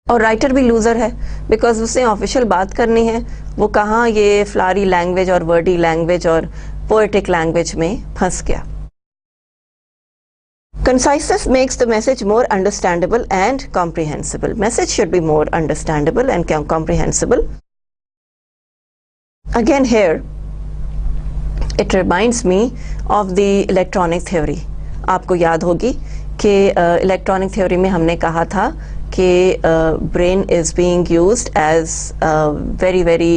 और राइटर भी लूज़र है बिकॉज उसने ऑफिशियल बात करनी है, वो कहाँ ये फ्लारी लैंग्वेज और वर्डी लैंग्वेज और पोएटिक लैंग्वेज में फंस गया. Conciseness makes the message more understandable and comprehensible. Message should be more understandable and comprehensible. Again here, it reminds me of the electronic theory. आपको याद होगी कि electronic theory में हमने कहा था कि brain is being used as a very very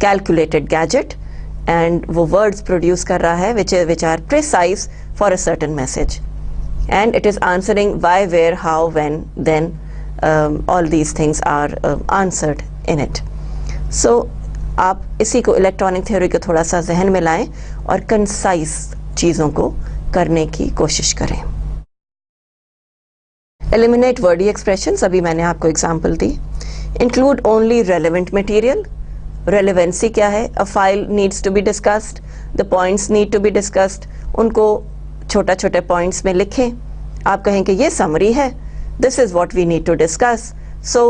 calculated gadget and वो words produce कर रहा है which are precise for a certain message. And it is answering why, where, how, when, then, all these things are answered in it. So आप इसी को electronic theory को थोड़ा सा जहन में लाएं और कंसाइज चीज़ों को करने की कोशिश करें. एलिमिनेट वर्डी एक्सप्रेशंस, अभी मैंने आपको एग्जांपल दी. Include only relevant material. Relevancy क्या है? A file needs to be discussed, the points need to be discussed. उनको छोटा छोटे पॉइंट्स में लिखें. आप कहें कि ये समरी है, this is what we need to discuss, so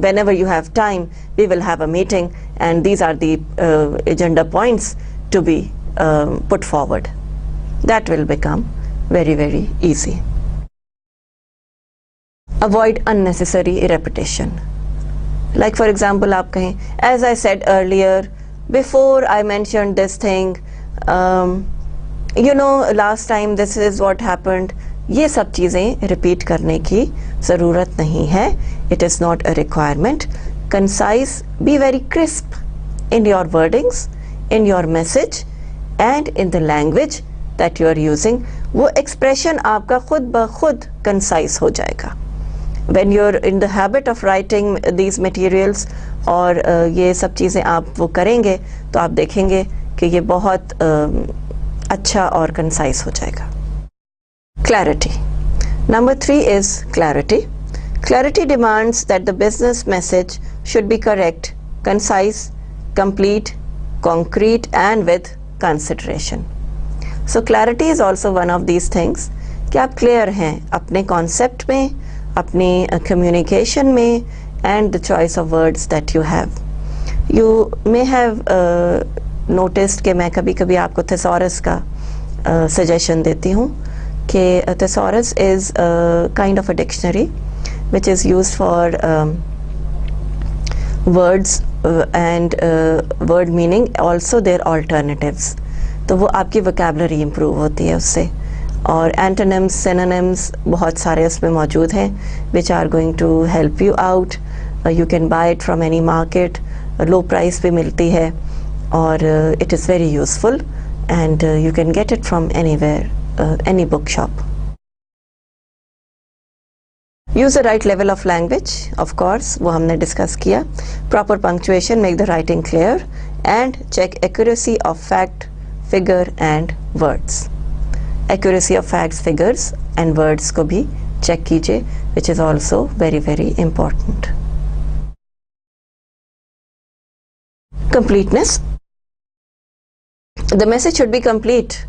whenever you have time we will have a meeting and these are the agenda points to be put forward. That will become very very easy. Avoid unnecessary repetition. Like for example आप कहें, as I said earlier, before I mentioned this thing, you know last time this is what happened. ये सब चीज़ें repeat करने की ज़रूरत नहीं है. It is not a requirement. Concise, be very crisp in your wordings, in your message and in the language that you are using. वो expression आपका खुद ब खुद concise हो जाएगा. When you're in the habit of writing these materials और ये सब चीज़ें आप वो करेंगे तो आप देखेंगे कि ये बहुत अच्छा और कंसाइज हो जाएगा। Clarity. Number 3 is clarity. Clarity demands that the business message should be correct, concise, complete, concrete and with consideration. So clarity is also one of these things कि आप clear हैं अपने concept में, अपनी communication में and the choice of words that you have. You may have noticed कि मैं कभी कभी आपको thesaurus का suggestion देती हूँ कि thesaurus is a kind of a dictionary which is used for words and word meaning, also their alternatives. तो वो आपकी vocabulary improve होती है उससे, और antonyms, synonyms बहुत सारे उसमें मौजूद हैं which are going to help you out. You can buy it from any market, low price पे मिलती है, और it is very useful and you can get it from anywhere. Any bookshop. Use the right level of language, of course, वो हमने discuss किया. Proper punctuation, make the writing clear, and check accuracy of fact, figure and words. Accuracy of facts, figures and words को भी check कीजिए, which is also very very important. Completeness. The message should be complete.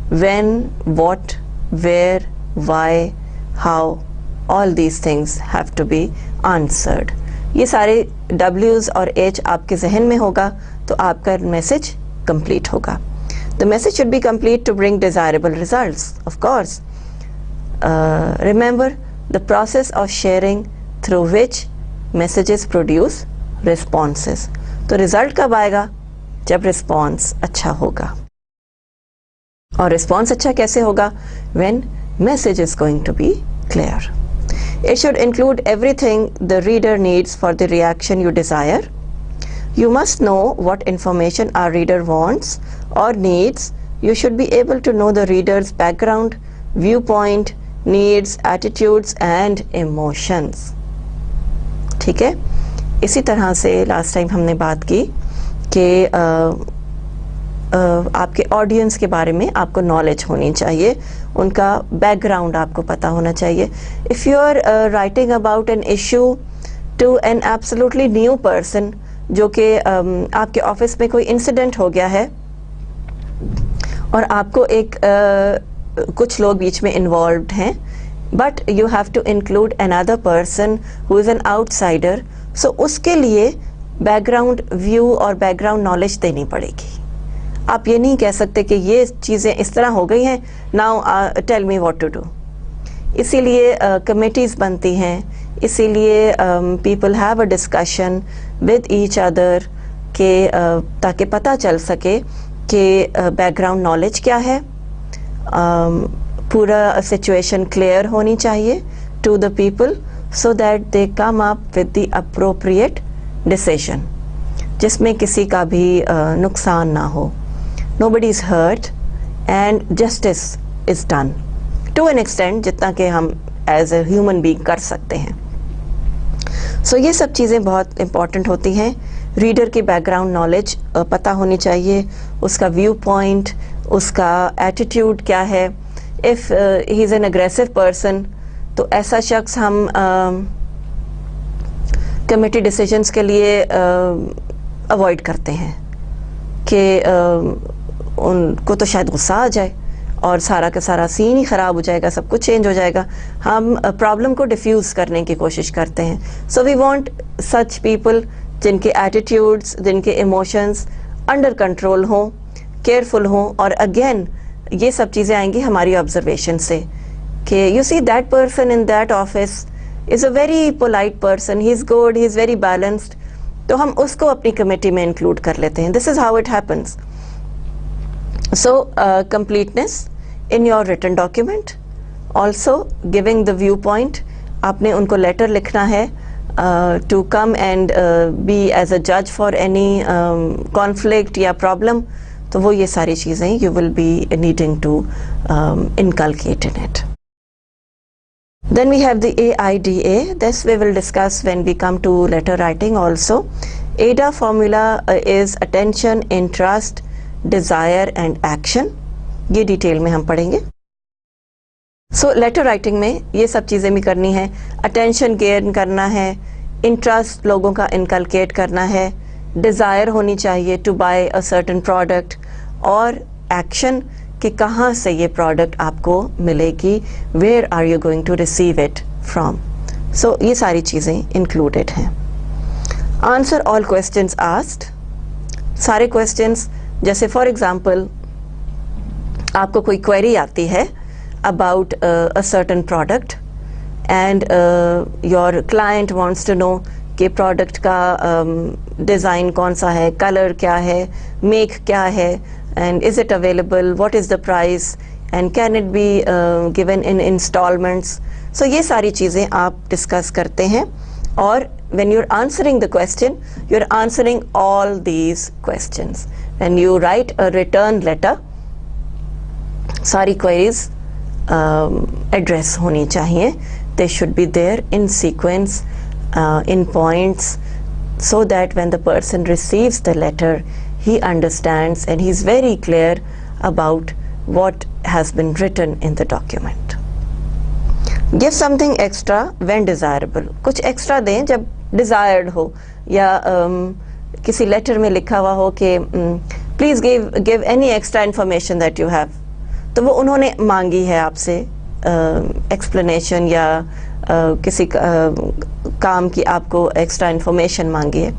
When, what, where, why, how, all these things have to be answered. ये सारे W's और H आपके जहन में होगा तो आपका मैसेज complete होगा. The message should be complete to bring desirable results, of course. Remember the process of sharing through which messages produce responses. तो result कब आएगा? जब response अच्छा होगा. और रिस्पॉन्स अच्छा कैसे होगा? When message is going to be clear. It should include everything the reader needs for the reaction you desire. You must know what information our reader wants or needs. You should be able to know the reader's background, viewpoint, needs, attitudes and emotions. ठीक है? इसी तरह से last time हमने बात की कि आपके ऑडियंस के बारे में आपको नॉलेज होनी चाहिए, उनका बैकग्राउंड आपको पता होना चाहिए. If you are writing about an issue to an absolutely new person, जो कि आपके ऑफिस में कोई इंसिडेंट हो गया है और आपको एक कुछ लोग बीच में इन्वॉल्व्ड हैं, but you have to include another person who is an outsider, so उसके लिए बैकग्राउंड व्यू और बैकग्राउंड नॉलेज देनी पड़ेगी. आप ये नहीं कह सकते कि ये चीज़ें इस तरह हो गई हैं, now tell me what to do. इसीलिए कमेटीज़ बनती हैं, इसीलिए people have a discussion with each other के ताकि पता चल सके कि बैकग्राउंड नॉलेज क्या है, पूरा सिचुएशन क्लियर होनी चाहिए to the people so that they come up with the appropriate decision, जिसमें किसी का भी नुकसान ना हो. Nobody is hurt and justice is done to an extent जितना कि हम as a human being कर सकते हैं. So ये सब चीज़ें बहुत important होती हैं. रीडर की बैकग्राउंड नॉलेज पता होनी चाहिए, उसका व्यू पॉइंट, उसका एटीट्यूड क्या है. If he is an aggressive person तो ऐसा शख्स हम कमेटी डिसीजंस के लिए अवॉइड करते हैं कि उनको तो शायद गुस्सा आ जाए और सारा का सारा सीन ही ख़राब हो जाएगा, सब कुछ चेंज हो जाएगा. हम प्रॉब्लम को डिफ्यूज़ करने की कोशिश करते हैं. So we want such people जिनके एटीट्यूड्स, जिनके इमोशंस अंडर कंट्रोल हों, केयरफुल हों. और अगेन ये सब चीज़ें आएंगी हमारी ऑब्जर्वेशन से कि you see that person in that office is a very polite person, he is good, he is very balanced, तो हम उसको अपनी कमेटी में इंक्लूड कर लेते हैं. This is how it happens. So completeness in your written document, also giving the viewpoint. आपने उनको लेटर लिखना है to come and be as a judge for any conflict या problem, तो वो ये सारी चीज़ें you will be needing to inculcate in it. Then we have the AIDA. This we will discuss when we come to letter writing also. AIDA formula is attention, interest, desire and action, ये detail में हम पढ़ेंगे। सो letter writing में ये सब चीज़ें भी करनी है, अटेंशन गेन करना है, इंटरेस्ट लोगों का इनकलकेट करना है, डिज़ायर होनी चाहिए to buy a certain product, और एक्शन कि कहाँ से ये प्रोडक्ट आपको मिलेगी, where are you going to receive it from. So ये सारी चीज़ें इंक्लूडेड हैं। आंसर ऑल क्वेश्चंस आस्क्ड, सारे क्वेश्चंस, जैसे फॉर एग्जांपल आपको कोई क्वेरी आती है about a certain product and your client wants to know कि प्रोडक्ट का डिज़ाइन कौन सा है, कलर क्या है, मेक क्या है, and is it available, what is the price, and can it be given in instalments. So ये सारी चीज़ें आप डिस्कस करते हैं, और when you're answering the question, you're answering all these questions. When you write a return letter, सारी queries address होनी चाहिए, they should be there in sequence, in points, so that when the person receives the letter, he understands and he's very clear about what has been written in the document. Give something extra when desirable. कुछ extra दें जब desired हो, या किसी letter में लिखा हुआ हो कि please give any extra information that you have, तो वो उन्होंने मांगी है आपसे explanation, या किसी काम की आपको extra information मांगी है,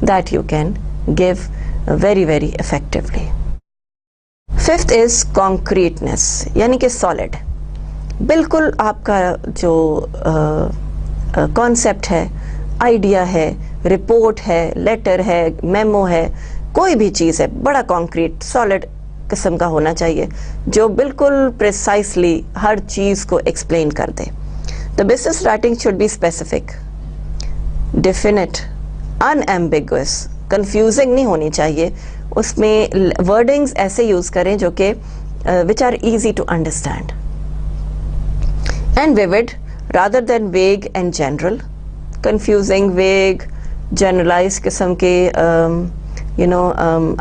that you can give very very effectively. Fifth is concreteness, यानी कि solid, बिल्कुल आपका जो कॉन्सेप्ट है, आइडिया है, रिपोर्ट है, लेटर है, मेमो है, कोई भी चीज़ है, बड़ा कॉन्क्रीट सॉलिड किस्म का होना चाहिए, जो बिल्कुल प्रिसाइसली हर चीज़ को एक्सप्लेन कर दे। The business writing should be specific, definite, unambiguous, confusing नहीं होनी चाहिए, उसमें वर्डिंग्स ऐसे यूज़ करें जो कि which are easy to understand, and vivid rather than vague and general. Confusing, vague, generalized किस्म के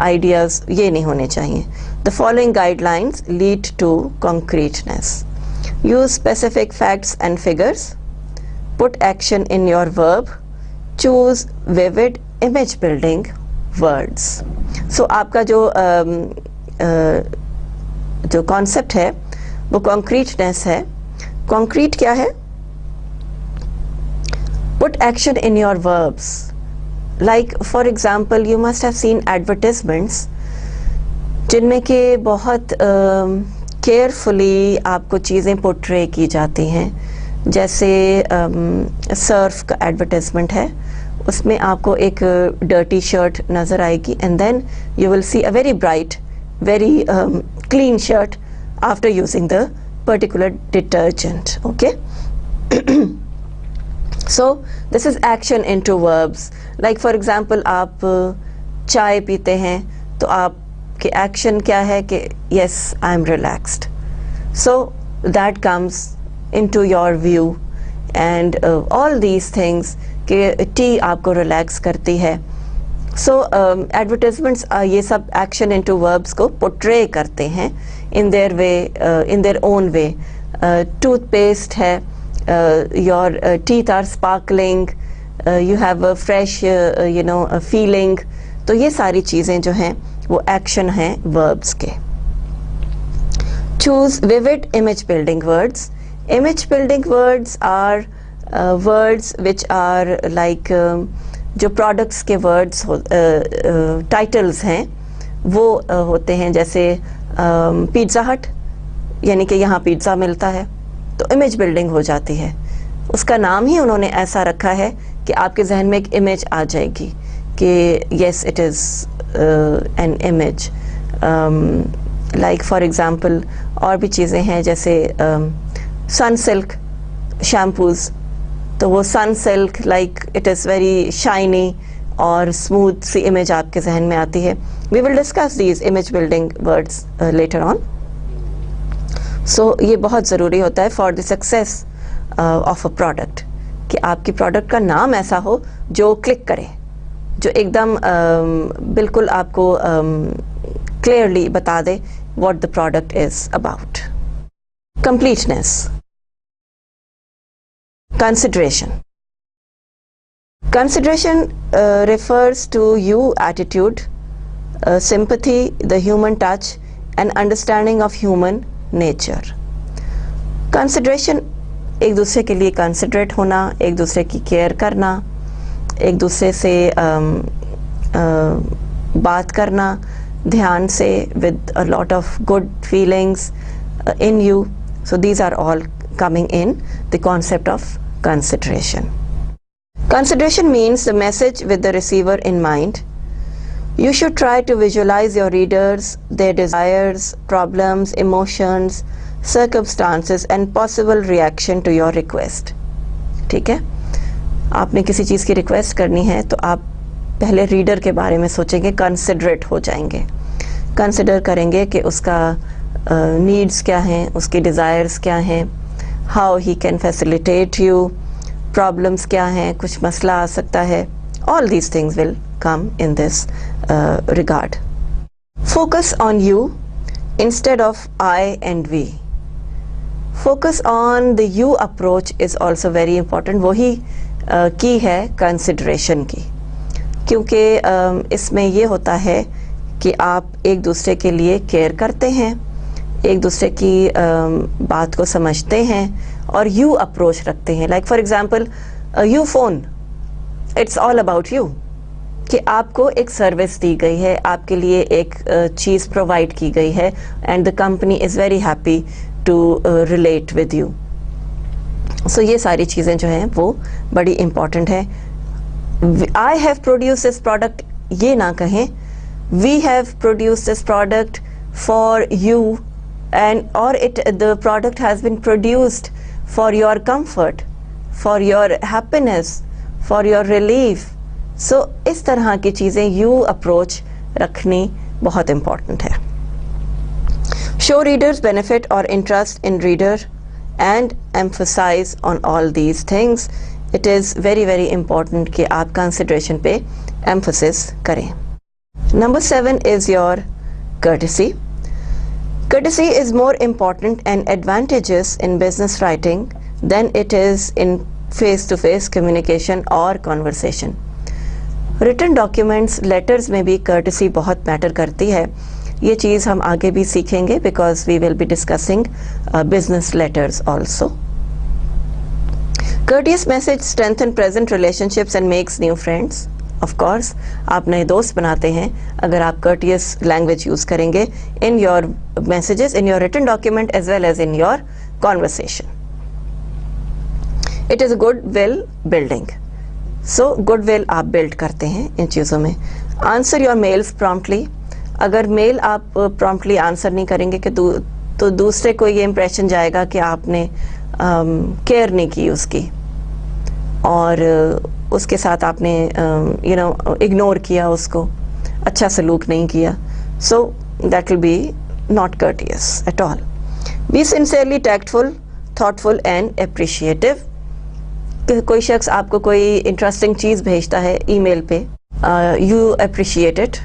ideas ये नहीं होने चाहिए. The following guidelines lead to concreteness. Use specific facts and figures. Put action in your verb. Choose vivid image building words. So आपका जो concept है वो concreteness है. Concrete क्या है? Put action in your verbs. Like for example, you must have seen advertisements जिनमें के बहुत carefully आपको चीज़ें portray की जाती हैं, जैसे सर्फ का advertisement है, उसमें आपको एक dirty shirt नज़र आएगी, and then you will see a very bright, very clean shirt after using the particular detergent. Okay. So this is action into verbs. Like for example, आप चाय पीते हैं तो आपके एक्शन क्या है कि yes, I am relaxed. So that comes into your view, and all these things कि टी आपको relax करती है. So advertisements ये सब action into verbs को portray करते हैं in their way, in their own way. Toothpaste है, your teeth are sparkling, you have a fresh a feeling. तो ये सारी चीज़ें जो हैं वो action हैं verbs के. Choose vivid image building words. Image building words are words which are like जो प्रोडक्ट्स के वर्ड्स टाइटल्स हैं वो होते हैं, जैसे पिज़्ज़ा हट, यानी कि यहाँ पिज़्ज़ा मिलता है, तो इमेज बिल्डिंग हो जाती है. उसका नाम ही उन्होंने ऐसा रखा है कि आपके जहन में एक इमेज आ जाएगी कि yes it is an image. Like for example और भी चीज़ें हैं, जैसे सनसिल्क शैम्पूज़, तो वो Sunsilk like it is very shiny और स्मूथ सी इमेज आपके जहन में आती है. We will discuss these image building words later on. So ये बहुत ज़रूरी होता है for the success of a product कि आपकी प्रोडक्ट का नाम ऐसा हो जो क्लिक करे, जो एकदम बिल्कुल आपको क्लियरली बता दे what the product is about. Completeness. Consideration. Consideration refers to you attitude, sympathy, the human touch, and understanding of human nature. Consideration एक दूसरे के लिए considerate होना, एक दूसरे की केयर करना, एक दूसरे से बात करना ध्यान से with a lot of good feelings in you. So these are all coming in the concept of consideration. Consideration means the message with the receiver in mind. You should try to visualize your readers, their desires, problems, emotions, circumstances and possible reaction to your request. ठीक है, आपने किसी चीज़ की request करनी है तो आप पहले रीडर के बारे में सोचेंगे, कंसिडरेट हो जाएंगे, कंसिडर करेंगे कि उसका नीड्स क्या हैं, उसके डिज़ायर्स क्या हैं, how he can facilitate you, problems क्या हैं, कुछ मसला आ सकता है. All these things will come in this regard. Focus on you instead of I and we. Focus on the you approach is also very important. वही की है consideration की, क्योंकि इसमें ये होता है कि आप एक दूसरे के लिए केयर करते हैं, एक दूसरे की बात को समझते हैं और you approach रखते हैं. Like for example, you phone, it's all about you. कि आपको एक सर्विस दी गई है, आपके लिए एक चीज़ प्रोवाइड की गई है and the company is very happy to relate with you. So ये सारी चीज़ें जो हैं वो बड़ी इम्पॉर्टेंट है. I have produce this product ये ना कहें, we have produce this product for you and और it the product has been produced for your comfort, for your happiness, for your relief. So इस तरह की चीज़ें यू अप्रोच रखनी बहुत इम्पॉर्टेंट है. शो रीडर्स बेनिफिट और interest in reader and emphasize on all these things. It is very very important कि आप कंसिडरेशन पे एम्फसिस करें. Number 7 is your courtesy. Courtesy is more important and advantageous in business writing than it is in face-to-face communication or conversation. Written documents, letters में भी courtesy बहुत matter करती है. ये चीज़ हम आगे भी सीखेंगे because we will be discussing business letters also. Courteous message strengthen present relationships and makes new friends. Of course आप नए दोस्त बनाते हैं अगर आप कर्टियस लैंग्वेज यूज़ करेंगे in your messages, in your written document as well as in your conversation. It is a good will building. So goodwill आप build करते हैं इन चीज़ों में. Answer your mails promptly. अगर मेल आप प्रॉम्प्टली आंसर नहीं करेंगे कि तो दूसरे को ये इम्प्रेशन जाएगा कि आपने केयर नहीं की उसकी और उसके साथ आपने इग्नोर किया, उसको अच्छा सलूक नहीं किया. So that will be not courteous at all. Be sincerely tactful, thoughtful and appreciative. कोई शख्स आपको कोई इंटरेस्टिंग चीज़ भेजता है ईमेल पे, you appreciate it,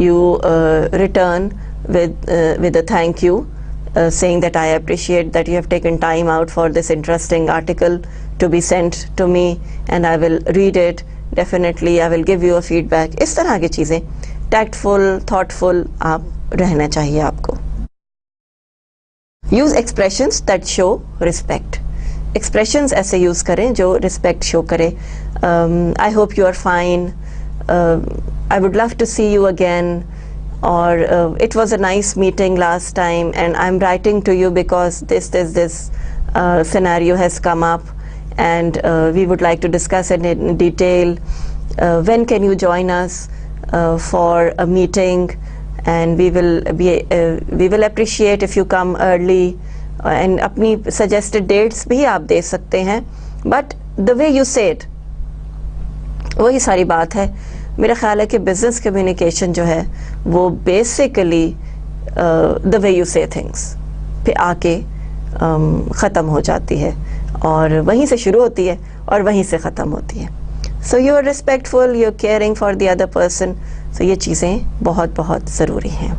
you return with a thank you, saying that I appreciate that you have taken time out for this interesting article to be sent to me and I will read it, definitely I will give you a feedback. इस तरह की चीज़ें tactful, thoughtful आप रहना चाहिए आपको. Use expressions that show respect. Expressions ऐसे use करें जो रिस्पेक्ट शो करे. I hope you are fine, I would love to see you again, और it was a nice meeting last time and I am writing to you because this scenario has come up and we would like to discuss it in detail. When can you join us for a meeting, and we will appreciate if you come early. And अपनी suggested dates भी आप दे सकते हैं, but the way you से it वही सारी बात है. मेरा ख्याल है कि बिजनेस कम्युनिकेशन जो है वो बेसिकली द वे यू से थिंग्स पे आके ख़त्म हो जाती है और वहीं से शुरू होती है और वहीं से ख़त्म होती है. So you are respectful, you are caring for the other person. So ये चीज़ें बहुत बहुत ज़रूरी हैं.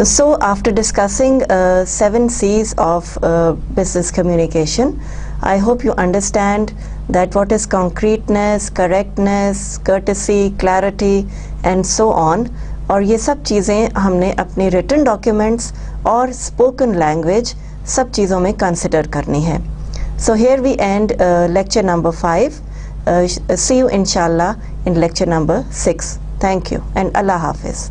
So after discussing 7 C's of business communication, I hope you understand that what is concreteness, correctness, courtesy, clarity and so on. और ये सब चीज़ें हमने अपनी written documents और spoken language सब चीज़ों में consider करनी है. So here we end lecture number 5. See you inshallah in lecture number 6. Thank you and Allah Hafiz.